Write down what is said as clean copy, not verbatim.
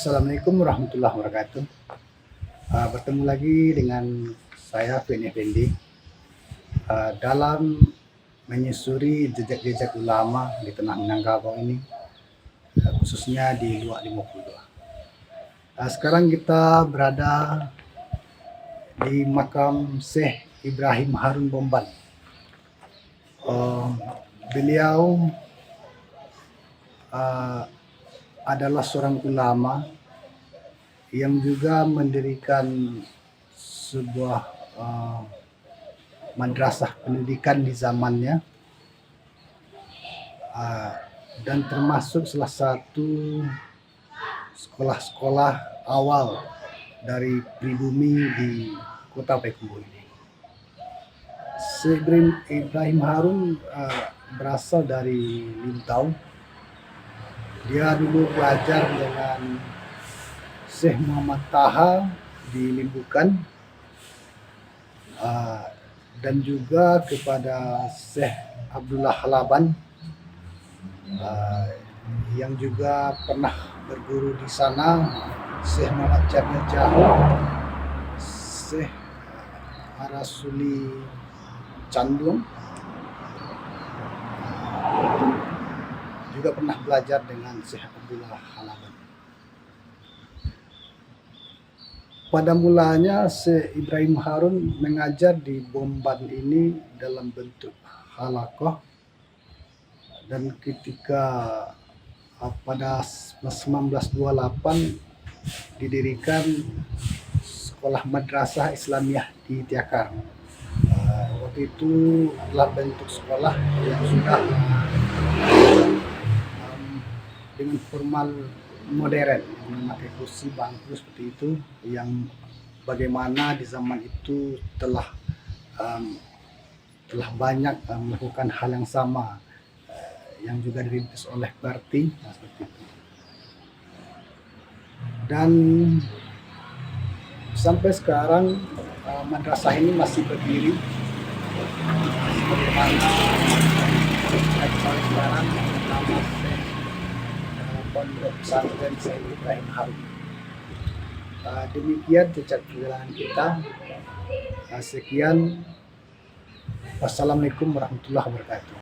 Assalamualaikum warahmatullahi wabarakatuh. Bertemu lagi dengan saya Feni Effendi dalam menyusuri jejak-jejak ulama di tanah Minangkabau ini, khususnya di Luak 52. Sekarang kita berada di makam Syekh Ibrahim Harun Bomban. Beliau adalah seorang ulama yang juga mendirikan sebuah madrasah pendidikan di zamannya, dan termasuk salah satu sekolah-sekolah awal dari pribumi di kota Payakumbuh ini. Syekh Ibrahim Harun berasal dari Lintau. Dia dulu belajar dengan Syekh Muhammad Taha di Limbukan, dan juga kepada Syekh Abdullah Halaban yang juga pernah berguru di sana, Syekh Muhammad Jamil Jahu, Syekh Arasuli Candung, juga pernah belajar dengan Syekh Abdullah Halaban. Pada mulanya Syekh Ibrahim Harun mengajar di Bomban ini dalam bentuk halakoh, dan ketika pada 1928 didirikan sekolah madrasah Islamiyah di Tiakar. Waktu itu adalah bentuk sekolah yang sudah dengan formal modern, memakai kursi bangku seperti itu, yang bagaimana di zaman itu telah banyak melakukan hal yang sama, yang juga dirintis oleh Karti, seperti itu. Dan sampai sekarang madrasah ini masih berdiri sebagaimana sekarang nama Pondok Pesantren Syekh Ibrahim Harun. Demikian jejak perjalanan kita. Sekian. Wassalamualaikum warahmatullahi wabarakatuh.